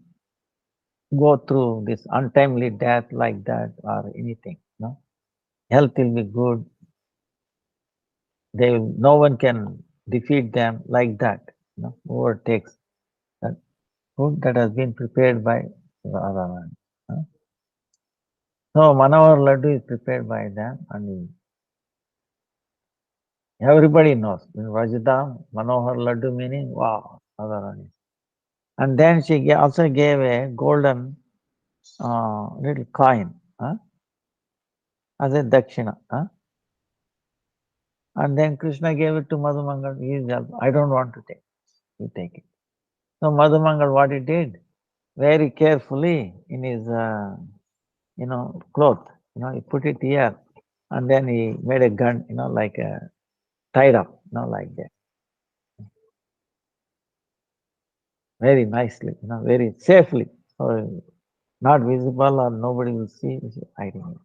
go through this untimely death like that or anything. Health will be good. No one can defeat them like that. Whoever takes that food that has been prepared by Radharani. So Manohar Laddu is prepared by them, and everybody knows. In Rajadam, Manohar Laddu meaning, wow, Radharani. And then she also gave a golden little coin as a dakshina. And then Krishna gave it to Madhumangal. I don't want to take. You take it. So Madhumangal, what he did, very carefully in his, cloth, he put it here, and then he made a gun, like tied up, like that. Very nicely, very safely. So not visible or nobody will see, hiding it.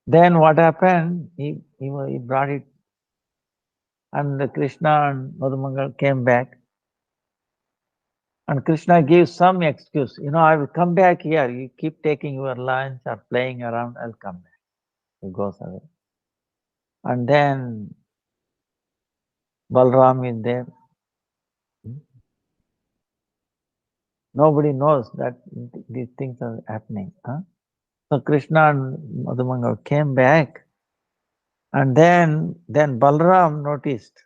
Then what happened? He brought it, and Krishna and Madhumangal came back. And Krishna gives some excuse. I will come back here. You keep taking your lunch or playing around, I'll come back. He goes away. And then Balram is there. Nobody knows that these things are happening. So Krishna and Madhumangal came back, and then Balram noticed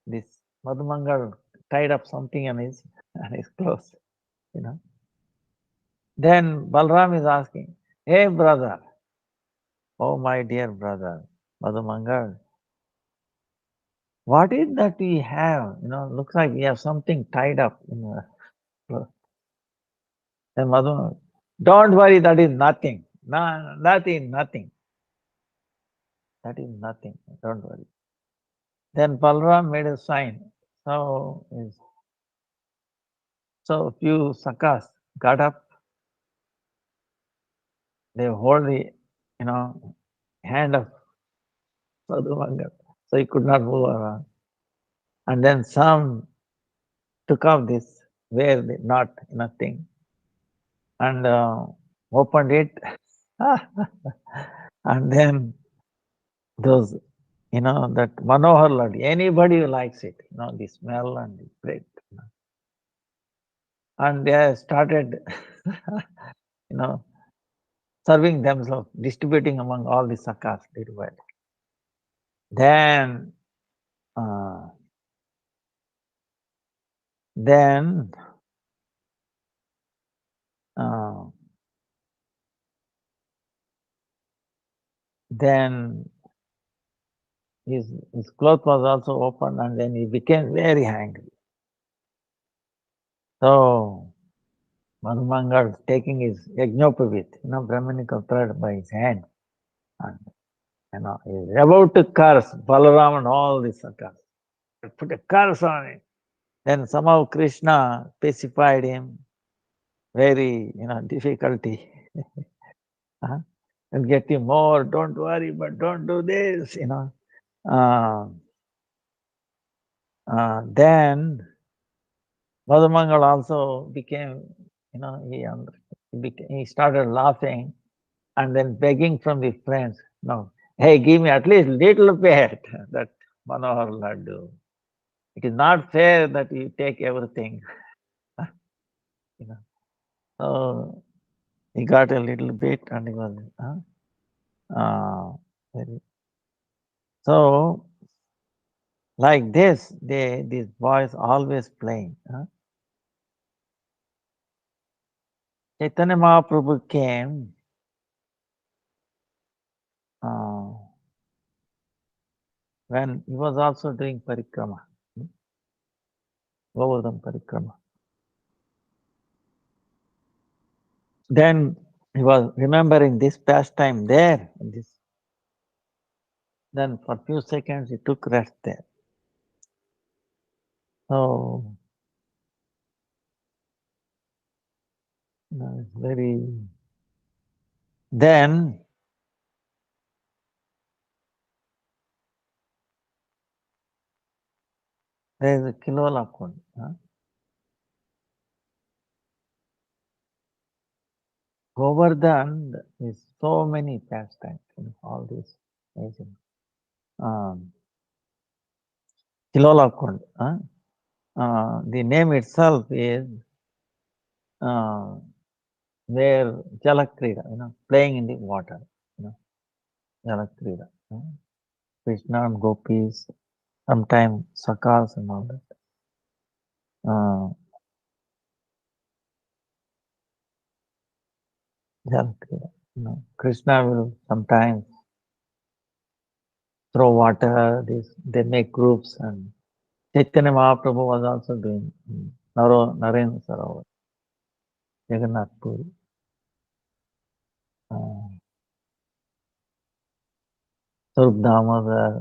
this Madhumangal tied up something on his clothes. Then Balram is asking, "Hey brother, oh my dear brother, Madhumangal, what is that we have? Looks like we have something tied up in our clothes." Then Madhumangal, "Don't worry, that is nothing. No, nothing. That is nothing. Don't worry." Then Balram made a sign. So few sakas got up. They hold the, hand of Madhumangal, so he could not move around. And then some took off this, where the knot, nothing, and opened it. And then those, that Manohar Laddu, anybody who likes it, the smell and the bread. And they started, serving themselves, distributing among all the sakas little by little. Then, then his cloth was also open, and then he became very angry. So Madhumangal taking his yajnopavit, Brahminical thread by his hand. And, he's about to curse Balaram and all this curse. Put a curse on it. Then somehow Krishna pacified him. Very, difficulty. And get him more, don't worry, but don't do this, Then Madhumangal also became, he started laughing and then begging from the friends, no, hey, give me at least little bit, that Manohar Laddu. It is not fair that you take everything. So he got a little bit and he was, so like this, these boys always playing. Chaitanya Mahaprabhu came when he was also doing parikrama, Govardhan parikrama. Then he was remembering this pastime there. Then for a few seconds he took rest there. So it's very. Then there is a Kilola Kund. Govardhan is so many pastimes, all this amazing. Kilola Kund. The name itself is where Jalakrida, playing in the water, Jalakrida. Krishna and gopis, sometimes sakas and all that. Jalakrida. Krishna will sometimes throw water. They make groups, and Chaitanya Mahaprabhu was also doing Narendra Sarovar, Jagannath Puri. Swarup Damodar,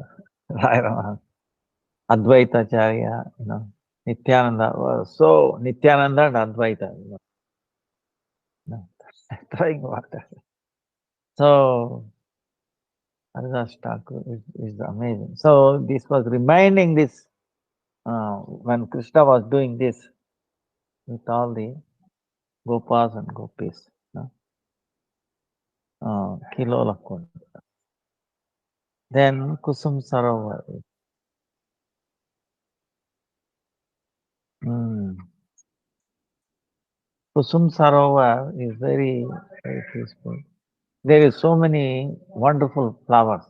Advaita Acharya, Nityananda was so Nityananda and Advaita, throwing water. So Haridas Thakur is amazing. So this was reminding this when Krishna was doing this with all the Gopas and Gopis. Kilola Kund. Then Kusum Sarovar. Kusum Sarovar is very, very peaceful. There is so many wonderful flowers,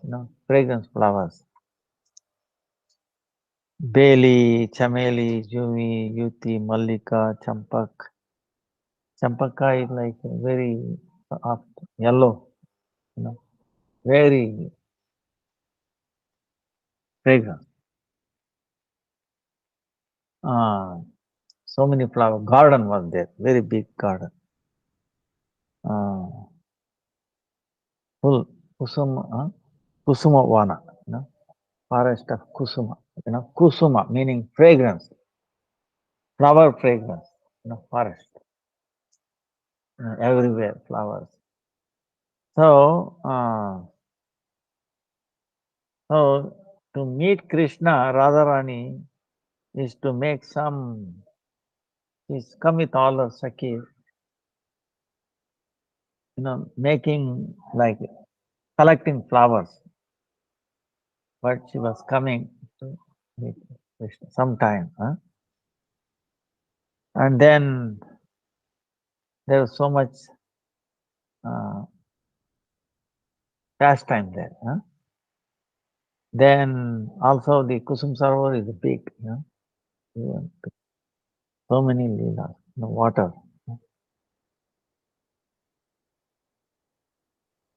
fragrance flowers. Beli, Chameli, Jumi, Yuti, Mallika, Champak. Champaka is like very yellow, very fragrant. So many flowers. Garden was there, very big garden. Full Kusuma, Kusuma Vana, forest of Kusuma, Kusuma meaning fragrance, flower fragrance, forest, everywhere flowers. So, to meet Krishna, Radharani is to make she's come with all the Sakis, making like collecting flowers. But she was coming to meet Krishna sometime. And then there was so much pastime there. Then also the Kusum Sarovar is big. So many leelas, water.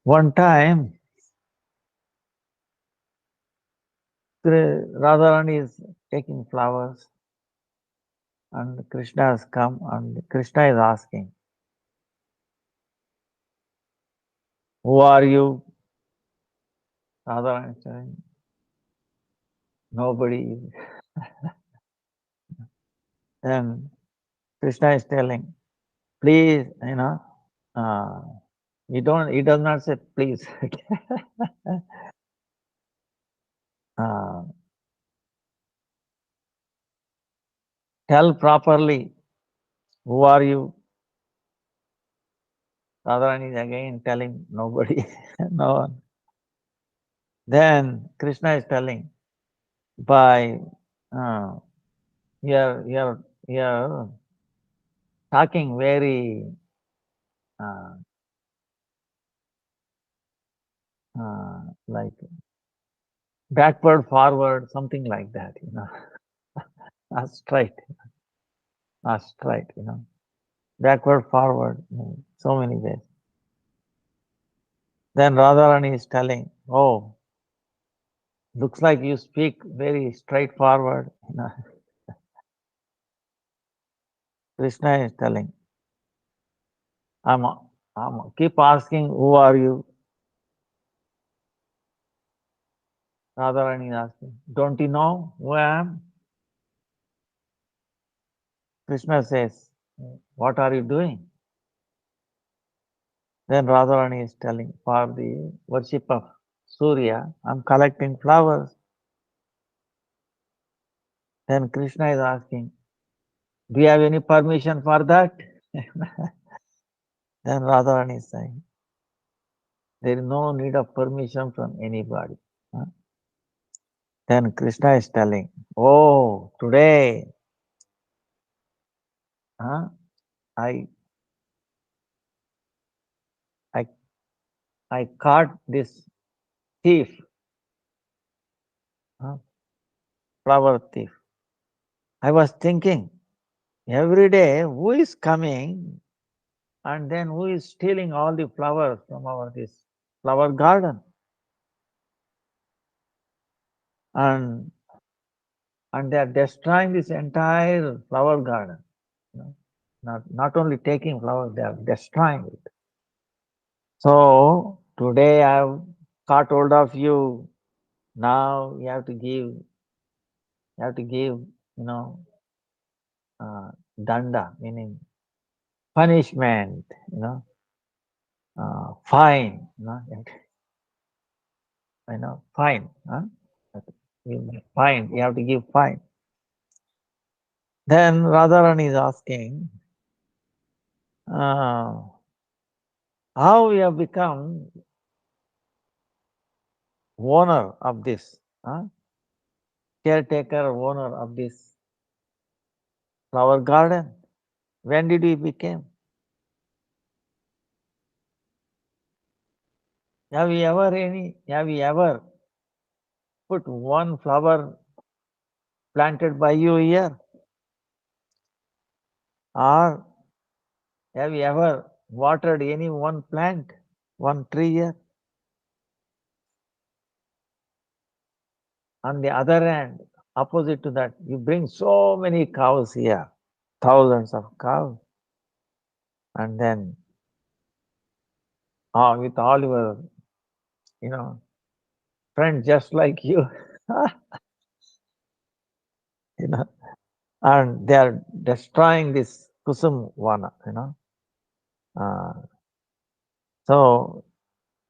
One time, Radharani is taking flowers and Krishna has come and Krishna is asking, Who are you? Radharani is telling, nobody. Then Krishna is telling, please, uh, he does not say please. uh, tell properly, who are you? Radharani is again telling nobody, no one. Then Krishna is telling, by uh, you're talking very uh, like backward, forward, something like that, not straight, not straight, backward, forward, so many ways. Then Radharani is telling, oh, looks like you speak very straightforward. Krishna is telling, I'm, I'm keep asking, who are you? Radharani is asking, don't you know who I am? Krishna says, what are you doing? Then Radharani is telling, for the worship of Surya, I'm collecting flowers. Then Krishna is asking, do you have any permission for that? Then Radharani is saying, there is no need of permission from anybody. Then Krishna is telling, oh, today I, I, I caught this thief, flower thief. I was thinking, every day who is coming and then who is stealing all the flowers from our this flower garden? And they are destroying this entire flower garden. Not only taking flowers, they are destroying it. So today I have caught hold of you. Now you have to give, danda, meaning punishment, fine, fine, fine, you have to give fine. Then Radharani is asking, how we have become owner of this, caretaker, owner of this flower garden. When did we become? Have we ever put one flower planted by you here? Or have you ever watered any one plant, one tree here? On the other hand, opposite to that, you bring so many cows here, thousands of cows, and then with all your, friends just like you, you know, and they are destroying this kusum vana, so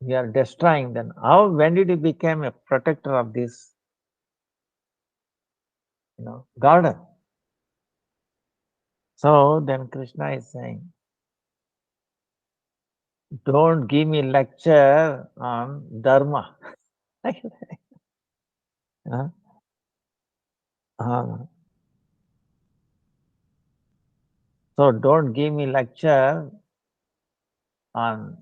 we are destroying them. When did you become a protector of this, garden? So then Krishna is saying, don't give me lecture on dharma. So don't give me lecture on,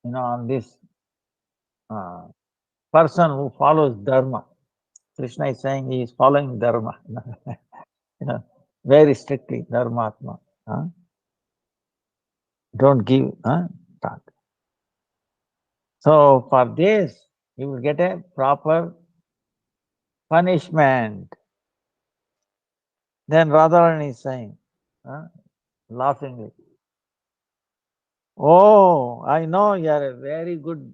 on this person who follows dharma. Krishna is saying he is following dharma, very strictly, dharmatma. Don't give talk. So for this, you will get a proper punishment. Then Radharani is saying, laughingly, Oh, I know you are a very good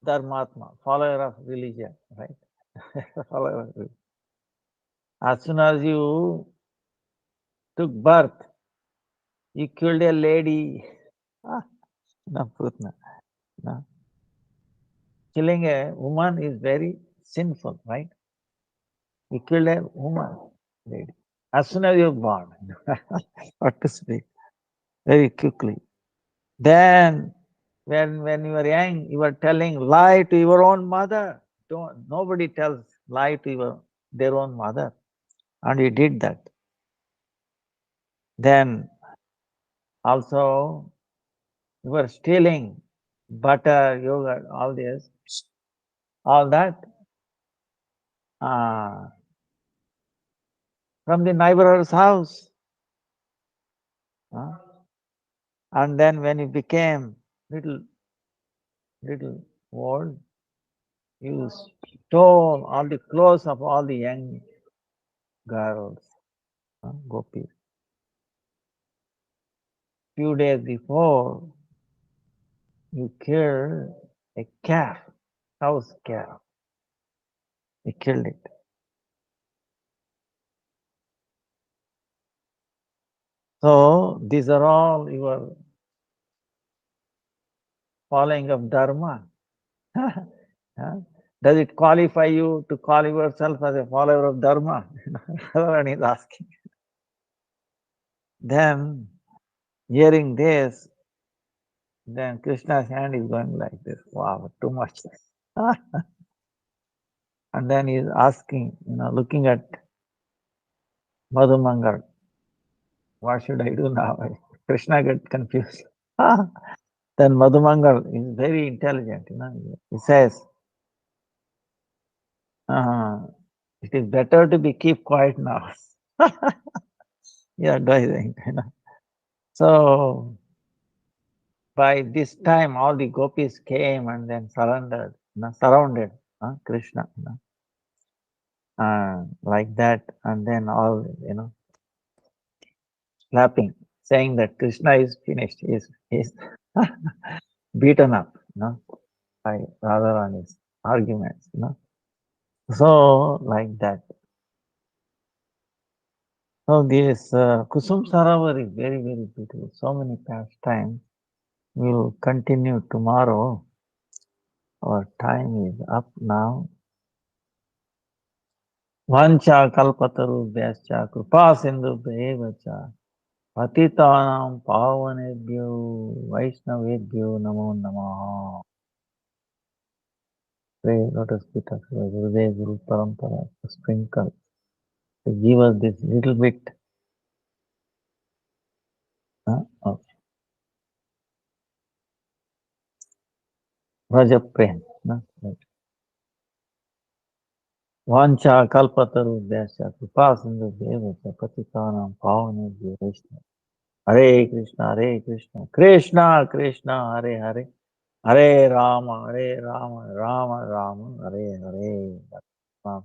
Dharmatma, follower of religion, right? Follower of religion. As soon as you took birth, you killed a lady. Ah, no, Putna. No. Killing a woman is very sinful, right? You killed a woman, lady. As soon as you're born, what to speak, very quickly. Then, when you were young, you were telling lie to your own mother. Nobody tells lie to their own mother, and you did that. Then also you were stealing butter, yogurt, all this, all that from the neighbor's house. And then when you became little old, you stole all the clothes of all the young girls, gopis. Few days before, you killed a calf, house calf. You killed it. So these are all your following of dharma. Does it qualify you to call yourself as a follower of dharma? Radharani is asking. Then, hearing this, then Krishna's hand is going like this. Wow, too much. And then he's asking, looking at Madhumangal, what should I do now? Krishna gets confused. Then Madhumangal is very intelligent. He says, it is better to be keep quiet now. Yeah, doing. So by this time, all the gopis came and then surrounded Krishna, like that, and then all clapping, saying that Krishna is finished. He's beaten up, by Radharani's arguments, So like that. So this Kusum Sarovar is very, very beautiful. So many pastimes. We'll continue tomorrow. Our time is up now. Vancha kalpatarubhyascha kripa sindhubheva cha patitanam pavanebhyo vaishnavebhyo namo namaha. Pray, let us put us Gurudev Guru Parampara to sprinkle, to give us this little bit of Raja Prem. Vancha kalpatarubhyascha kripa sindhubheva cha patitanam pavanebhyo vaishnavebhyo. Hare Krishna, Krishna Krishna, Hare Hare, Hare Rama, Rama Rama, Hare Hare.